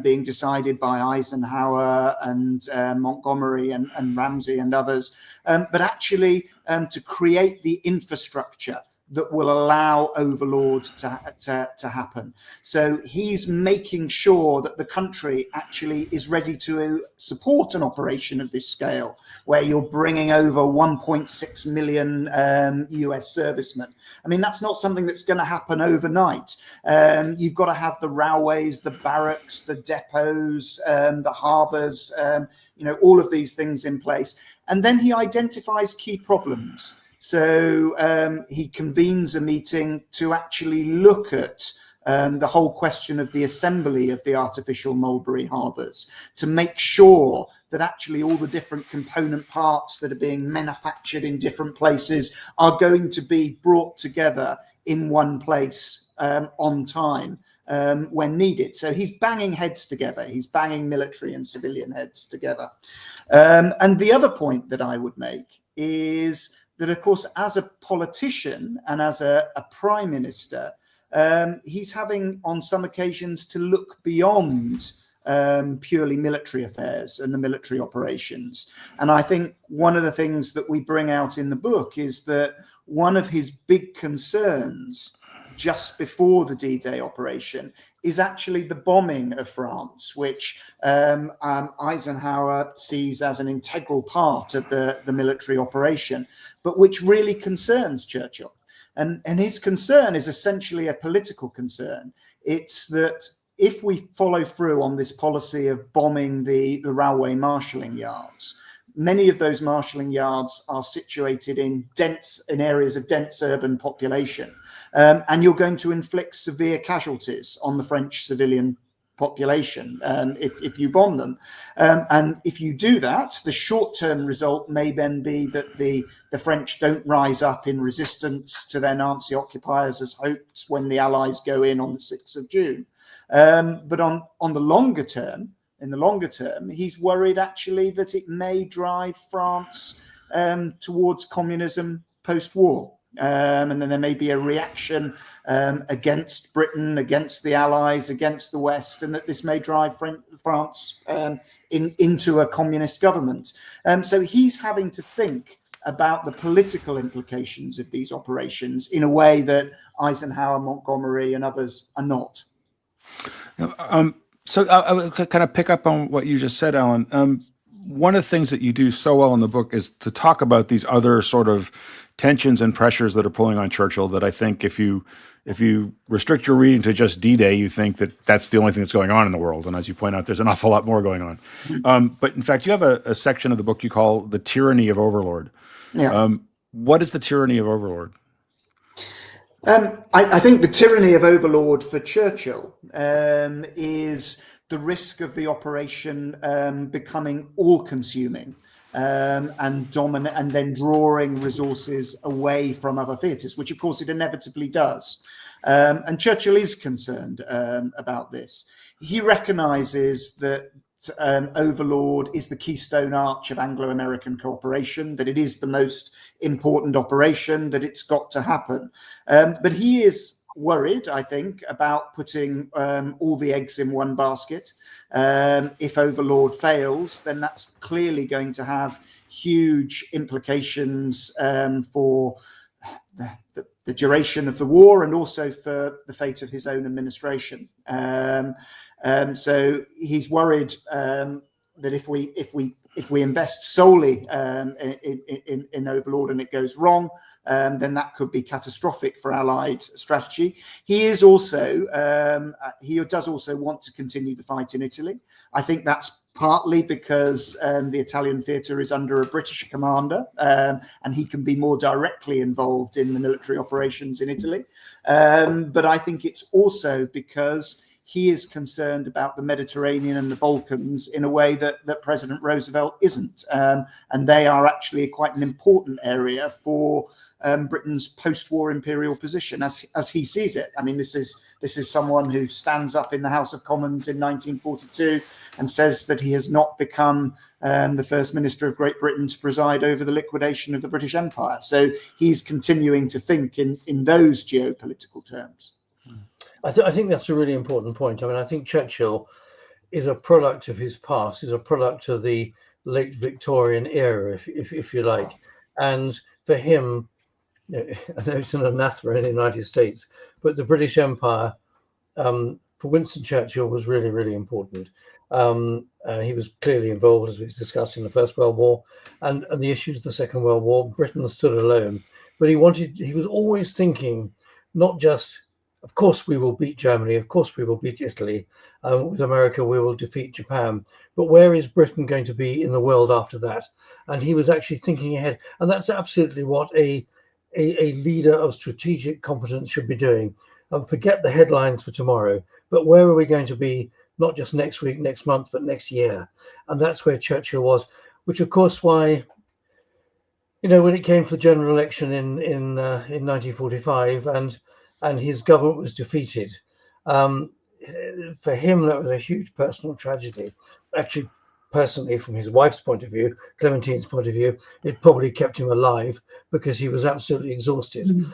[SPEAKER 4] being decided by Eisenhower and Montgomery and Ramsey and others, but actually to create the infrastructure that will allow Overlord to happen. So he's making sure that the country actually is ready to support an operation of this scale, where you're bringing over 1.6 million US servicemen. I mean, that's not something that's going to happen overnight. You've got to have the railways, the barracks, the depots, the harbours, all of these things in place. And then he identifies key problems. So he convenes a meeting to actually look at the whole question of the assembly of the artificial mulberry harbours, to make sure that actually all the different component parts that are being manufactured in different places are going to be brought together in one place on time when needed. So he's banging heads together. He's banging military and civilian heads together. And the other point that I would make is that, of course, as a politician and as a prime minister, he's having on some occasions to look beyond purely military affairs and the military operations. And I think one of the things that we bring out in the book is that one of his big concerns just before the D-Day operation is actually the bombing of France, which Eisenhower sees as an integral part of the military operation, but which really concerns Churchill. And his concern is essentially a political concern. It's that if we follow through on this policy of bombing the railway marshalling yards, many of those marshalling yards are situated in areas of dense urban population. And you're going to inflict severe casualties on the French civilian population if you bomb them. And if you do that, the short-term result may then be that the French don't rise up in resistance to their Nazi occupiers as hoped when the Allies go in on the 6th of June. But on the longer term, in the longer term, he's worried actually that it may drive France towards communism post-war. And then there may be a reaction against Britain, against the Allies, against the West, and that this may drive France into a communist government. So he's having to think about the political implications of these operations in a way that Eisenhower, Montgomery, and others are not.
[SPEAKER 2] So I would kind of pick up on what you just said, Alan. One of the things that you do so well in the book is to talk about these other sort of tensions and pressures that are pulling on Churchill, that I think if you restrict your reading to just D-Day, you think that that's the only thing that's going on in the world. And as you point out, there's an awful lot more going on. But in fact, you have a section of the book you call The Tyranny of Overlord.
[SPEAKER 4] Yeah.
[SPEAKER 2] What is the tyranny of Overlord?
[SPEAKER 4] I think the tyranny of Overlord for Churchill is the risk of the operation becoming all-consuming and dominant, and then drawing resources away from other theatres, which of course it inevitably does. And Churchill is concerned about this. He recognises that Overlord is the keystone arch of Anglo-American cooperation, that it is the most important operation, that it's got to happen. But he is worried, I think, about putting all the eggs in one basket. If Overlord fails, then that's clearly going to have huge implications for the duration of the war and also for the fate of his own administration. So he's worried that if we invest solely in Overlord and it goes wrong, then that could be catastrophic for Allied strategy. He is also he does also want to continue the fight in Italy. I think that's partly because the Italian theatre is under a British commander, and he can be more directly involved in the military operations in Italy. But I think it's also because he is concerned about the Mediterranean and the Balkans in a way that President Roosevelt isn't. And they are actually quite an important area for Britain's post-war imperial position as he sees it. I mean, this is someone who stands up in the House of Commons in 1942 and says that he has not become the first minister of Great Britain to preside over the liquidation of the British Empire. So he's continuing to think in those geopolitical terms.
[SPEAKER 3] I think that's a really important point. I mean, I think Churchill is a product of his past, is a product of the late Victorian era, if you like. And for him, I know it's an anathema in the United States, but the British Empire, for Winston Churchill, was really, really important. He was clearly involved, as we discussed, in the First World War and the issues of the Second World War. Britain stood alone, but he was always thinking, not just, of course we will beat Germany, of course we will beat Italy, with America we will defeat Japan, but where is Britain going to be in the world after that? And he was actually thinking ahead, and that's absolutely what a leader of strategic competence should be doing. Forget the headlines for tomorrow, but where are we going to be, not just next week, next month, but next year? And that's where Churchill was, which of course why, when it came to the general election in 1945 and his government was defeated, for him that was a huge personal tragedy. Actually, personally, from his wife's point of view, Clementine's point of view, it probably kept him alive because he was absolutely exhausted.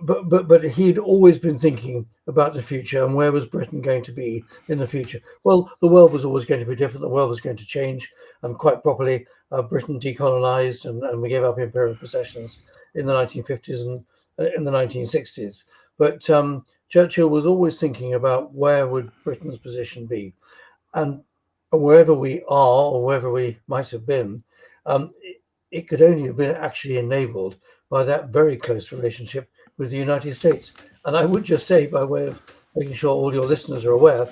[SPEAKER 3] But he'd always been thinking about the future and where was Britain going to be in the future. Well, the world was always going to be different. The world was going to change, and quite properly, Britain decolonized and we gave up imperial possessions in the 1950s and in the 1960s. But Churchill was always thinking about where would Britain's position be, and wherever we are or wherever we might have been, it could only have been actually enabled by that very close relationship with the United States. And I would just say, by way of making sure all your listeners are aware,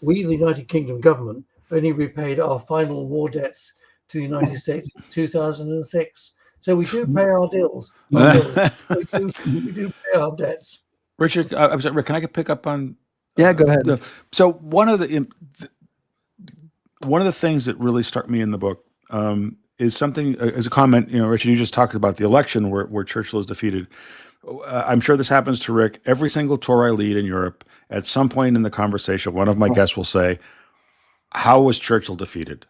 [SPEAKER 3] we, the United Kingdom government, only repaid our final war debts to the United States in 2006. So we do pay our bills. We do pay our debts.
[SPEAKER 2] Richard, I'm sorry, Rick, can I pick up on?
[SPEAKER 1] Yeah, go ahead.
[SPEAKER 2] So one of the things that really struck me in the book is something as a comment. Richard, you just talked about the election where Churchill is defeated. I'm sure this happens to Rick. Every single tour I lead in Europe, at some point in the conversation, one of my guests will say, "How was Churchill defeated?"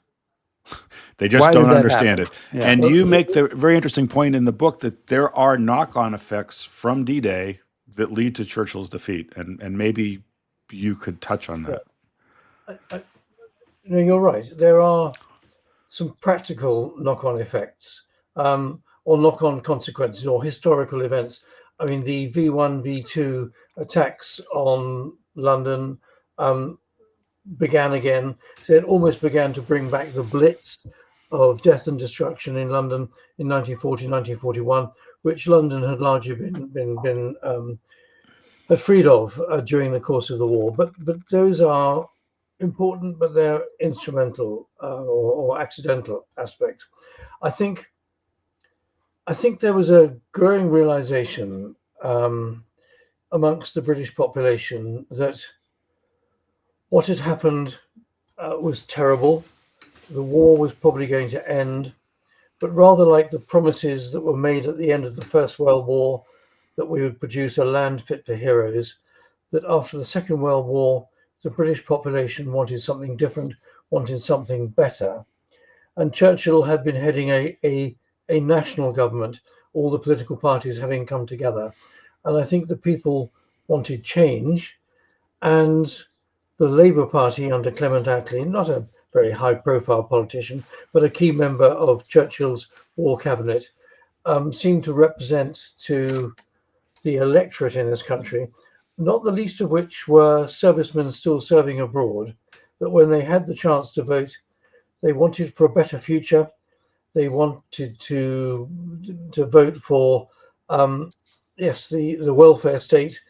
[SPEAKER 2] They just don't understand it. Yeah. And you make the very interesting point in the book that there are knock-on effects from D-Day that lead to Churchill's defeat, and maybe you could touch on that.
[SPEAKER 3] You're right. There are some practical knock-on effects, or knock-on consequences, or historical events. I mean, the V1, V2 attacks on London began again. So it almost began to bring back the Blitz of death and destruction in London in 1940, 1941, which London had largely been freed of during the course of the war. But those are important, but they're instrumental or accidental aspects. I think there was a growing realization amongst the British population that what had happened was terrible. The war was probably going to end, but rather like the promises that were made at the end of the First World War, that we would produce a land fit for heroes, that after the Second World War, the British population wanted something different, wanted something better. And Churchill had been heading a national government, all the political parties having come together. And I think the people wanted change, and the Labour Party under Clement Attlee, not a very high-profile politician, but a key member of Churchill's war cabinet, seemed to represent to the electorate in this country, not the least of which were servicemen still serving abroad, that when they had the chance to vote, they wanted for a better future. They wanted to vote for, the welfare state,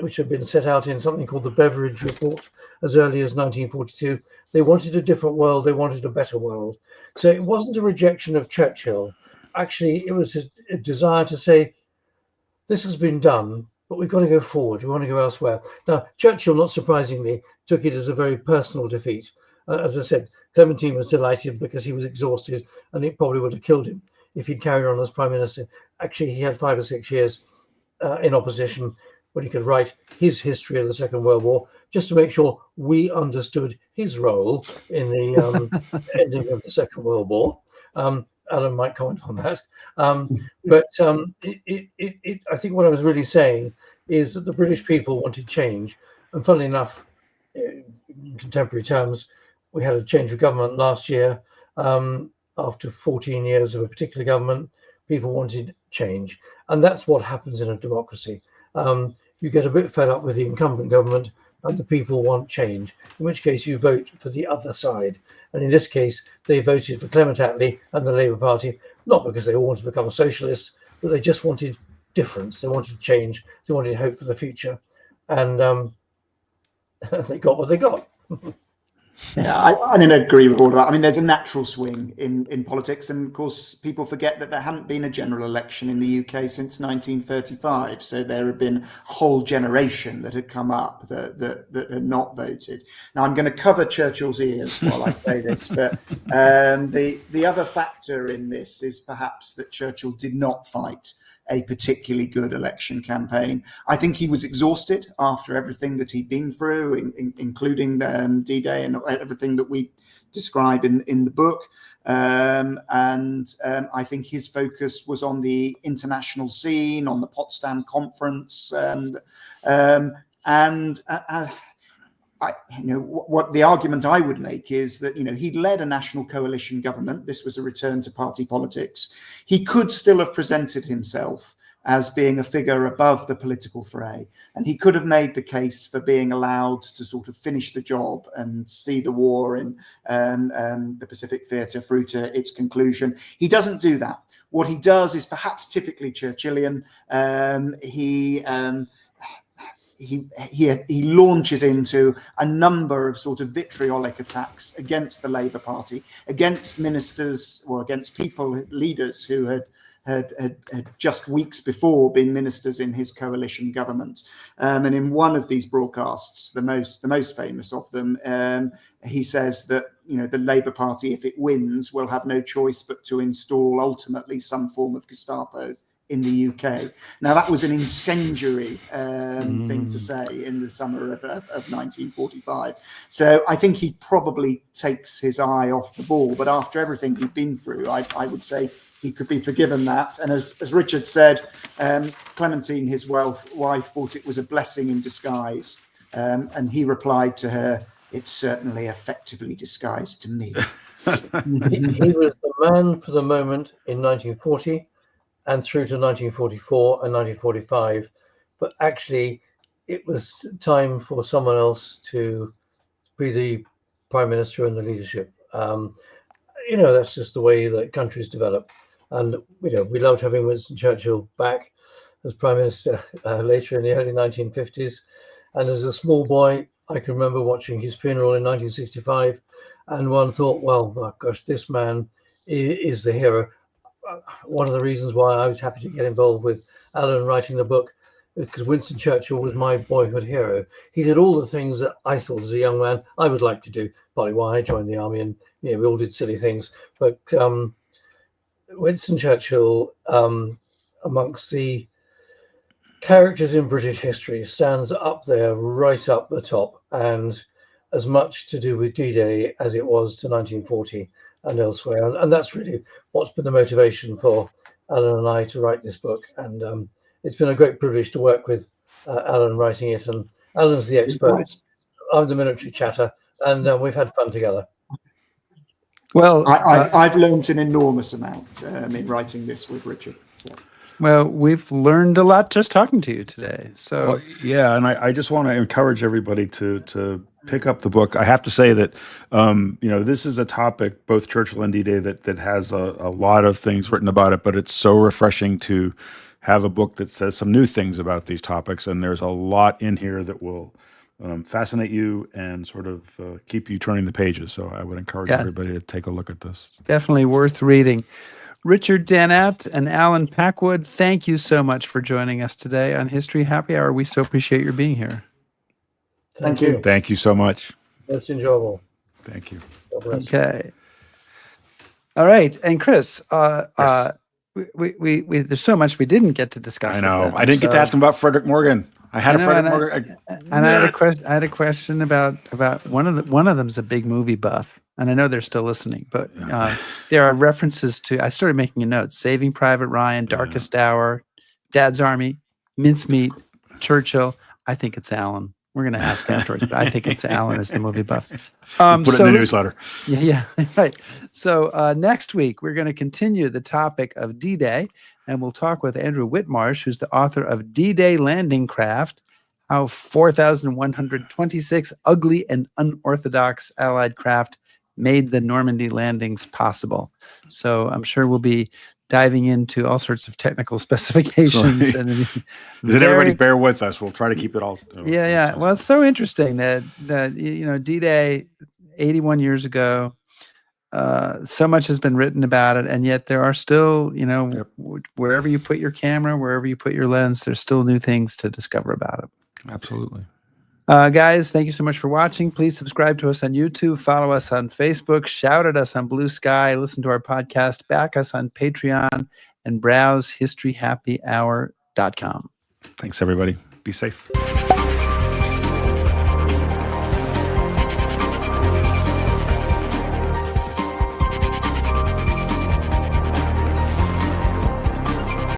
[SPEAKER 3] which had been set out in something called the Beveridge Report as early as 1942. They wanted a different world. They wanted a better world. So it wasn't a rejection of Churchill. Actually, it was a desire to say, this has been done. but we've got to go forward. We want to go elsewhere. Now, Churchill, not surprisingly, took it as a very personal defeat. As I said, Clementine was delighted because he was exhausted, and it probably would have killed him if he'd carried on as prime minister. Actually, he had 5 or 6 years in opposition when he could write his history of the Second World War, just to make sure we understood his role in the ending of the Second World War. Alan might comment on that. But I think what I was really saying is that the British people wanted change. And funnily enough, in contemporary terms, we had a change of government last year. After 14 years of a particular government, people wanted change. And that's what happens in a democracy. You get a bit fed up with the incumbent government and the people want change, in which case you vote for the other side. And in this case, they voted for Clement Attlee and the Labour Party, not because they all wanted to become socialists, but they just wanted difference. They wanted change. They wanted hope for the future. And they got what they got.
[SPEAKER 4] Yeah, I mean, I agree with all of that. I mean, there's a natural swing in politics, and of course, people forget that there hadn't been a general election in the UK since 1935. So there had been a whole generation that had come up that had not voted. Now, I'm going to cover Churchill's ears while I say this, but the other factor in this is perhaps that Churchill did not fight a particularly good election campaign. I think he was exhausted after everything that he'd been through, including D-Day and everything that we describe in the book. And I think his focus was on the international scene, on the Potsdam Conference, what the argument I would make is that, he'd led a national coalition government. This was a return to party politics. He could still have presented himself as being a figure above the political fray. And he could have made the case for being allowed to sort of finish the job and see the war in the Pacific Theatre through to its conclusion. He doesn't do that. What he does is perhaps typically Churchillian. He launches into a number of sort of vitriolic attacks against the Labour Party, against ministers or against leaders who had just weeks before been ministers in his coalition government. And in one of these broadcasts, the most famous of them, he says that the Labour Party, if it wins, will have no choice but to install ultimately some form of Gestapo in the UK. Now, that was an incendiary thing to say in the summer of 1945. So I think he probably takes his eye off the ball. But after everything he'd been through, I would say he could be forgiven that. And as Richard said, Clementine, his wife, thought it was a blessing in disguise. And he replied to her, "It's certainly effectively disguised to me."
[SPEAKER 3] He was the man for the moment in 1940. And through to 1944 and 1945. But actually, it was time for someone else to be the prime minister and the leadership. That's just the way that countries develop. And, we loved having Winston Churchill back as prime minister later in the early 1950s. And as a small boy, I can remember watching his funeral in 1965. And one thought, well, oh gosh, this man is the hero. One of the reasons why I was happy to get involved with Alan writing the book, because Winston Churchill was my boyhood hero. He did all the things that I thought as a young man I would like to do, partly why I joined the army, and we all did silly things. But Winston Churchill, amongst the characters in British history, stands up there, right up the top, and as much to do with D-Day as it was to 1940. And elsewhere, and that's really what's been the motivation for Alan and I to write this book. And it's been a great privilege to work with Alan writing it. And Alan's the expert. I'm the military chatter, and we've had fun together.
[SPEAKER 1] Well,
[SPEAKER 4] I've learned an enormous amount in writing this with Richard. So.
[SPEAKER 1] Well, we've learned a lot just talking to you today. So
[SPEAKER 2] yeah, and I just want to encourage everybody to pick up the book. I have to say that this is a topic, both Churchill and D-Day, that has a lot of things written about it, but it's so refreshing to have a book that says some new things about these topics, and there's a lot in here that will fascinate you and sort of keep you turning the pages. So I would encourage everybody to take a look at this.
[SPEAKER 1] Definitely worth reading. Richard Dannatt and Allen Packwood, thank you so much for joining us today on History Happy Hour. We so appreciate your being here.
[SPEAKER 4] Thank you.
[SPEAKER 2] Thank you so much.
[SPEAKER 3] That's enjoyable.
[SPEAKER 2] Thank you.
[SPEAKER 3] God bless.
[SPEAKER 1] Okay. All right. And Chris,
[SPEAKER 2] Yes.
[SPEAKER 1] we there's so much we didn't get to discuss.
[SPEAKER 2] I know.
[SPEAKER 1] with them,
[SPEAKER 2] I didn't get to
[SPEAKER 1] so-
[SPEAKER 2] ask him about Frederick Morgan. I had
[SPEAKER 1] I
[SPEAKER 2] a
[SPEAKER 1] know,
[SPEAKER 2] Frederick
[SPEAKER 1] and
[SPEAKER 2] Morgan.
[SPEAKER 1] And I had a question about one of them's a big movie buff, and I know they're still listening. But there are references to. I started making a note: Saving Private Ryan, Darkest Hour, Dad's Army, Mincemeat, Churchill. I think it's Allen. We're going to ask afterwards, but I think it's Allen as the movie buff.
[SPEAKER 2] Put it in the newsletter.
[SPEAKER 1] Yeah, right. So next week, we're going to continue the topic of D-Day, and we'll talk with Andrew Whitmarsh, who's the author of D-Day Landing Craft, how 4,126 ugly and unorthodox Allied craft made the Normandy landings possible. So I'm sure we'll be diving into all sorts of technical specifications.
[SPEAKER 2] Sorry.
[SPEAKER 1] And
[SPEAKER 2] Does everybody bear with us? We'll try to keep it all.
[SPEAKER 1] Yeah. Well, it's so interesting that D-Day, 81 years ago, so much has been written about it, and yet there are still, wherever you put your camera, wherever you put your lens, there's still new things to discover about it.
[SPEAKER 2] Absolutely.
[SPEAKER 1] Guys, thank you so much for watching. Please subscribe to us on YouTube, follow us on Facebook, shout at us on Blue Sky, listen to our podcast, back us on Patreon, and browse historyhappyhour.com.
[SPEAKER 2] Thanks, everybody. Be safe.